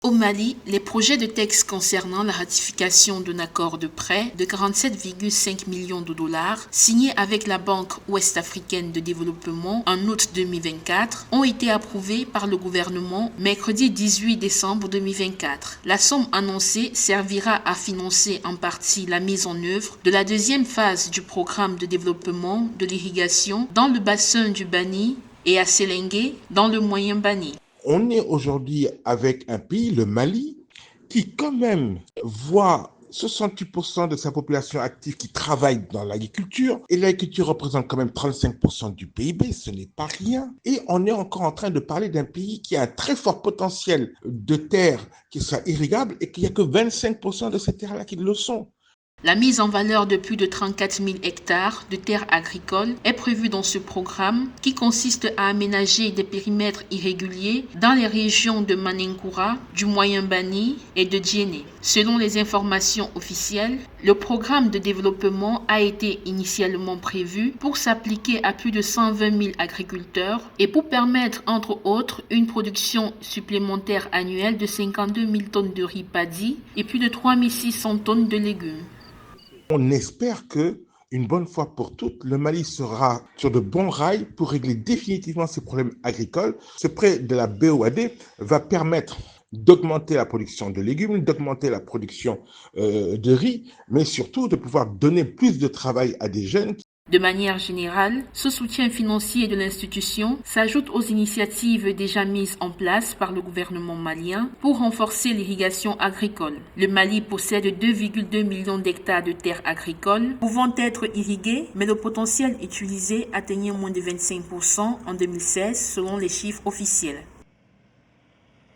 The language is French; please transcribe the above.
Au Mali, les projets de texte concernant la ratification d'un accord de prêt de 47,5 millions de dollars signé avec la Banque ouest-africaine de développement en août 2024 ont été approuvés par le gouvernement mercredi 18 décembre 2024. La somme annoncée servira à financer en partie la mise en œuvre de la deuxième phase du programme de développement de l'irrigation dans le bassin du Bani et à Séléngué dans le Moyen Bani. On est aujourd'hui avec un pays, le Mali, qui quand même voit 68% de sa population active qui travaille dans l'agriculture. Et l'agriculture représente quand même 35% du PIB, ce n'est pas rien. Et on est encore en train de parler d'un pays qui a un très fort potentiel de terres qui soient irrigables et qu'il n'y a que 25% de ces terres-là qui le sont. La mise en valeur de plus de 34 000 hectares de terres agricoles est prévue dans ce programme qui consiste à aménager des périmètres irréguliers dans les régions de Maninkoura, du Moyen Bani et de Djéné. Selon les informations officielles, le programme de développement a été initialement prévu pour s'appliquer à plus de 120 000 agriculteurs et pour permettre, entre autres, une production supplémentaire annuelle de 52 000 tonnes de riz paddy et plus de 3 600 tonnes de légumes. On espère que, une bonne fois pour toutes, le Mali sera sur de bons rails pour régler définitivement ses problèmes agricoles. Ce prêt de la BOAD va permettre d'augmenter la production de légumes, d'augmenter la production de riz, mais surtout de pouvoir donner plus de travail à des jeunes. De manière générale, ce soutien financier de l'institution s'ajoute aux initiatives déjà mises en place par le gouvernement malien pour renforcer l'irrigation agricole. Le Mali possède 2,2 millions d'hectares de terres agricoles pouvant être irriguées, mais le potentiel utilisé atteignait moins de 25% en 2016 selon les chiffres officiels.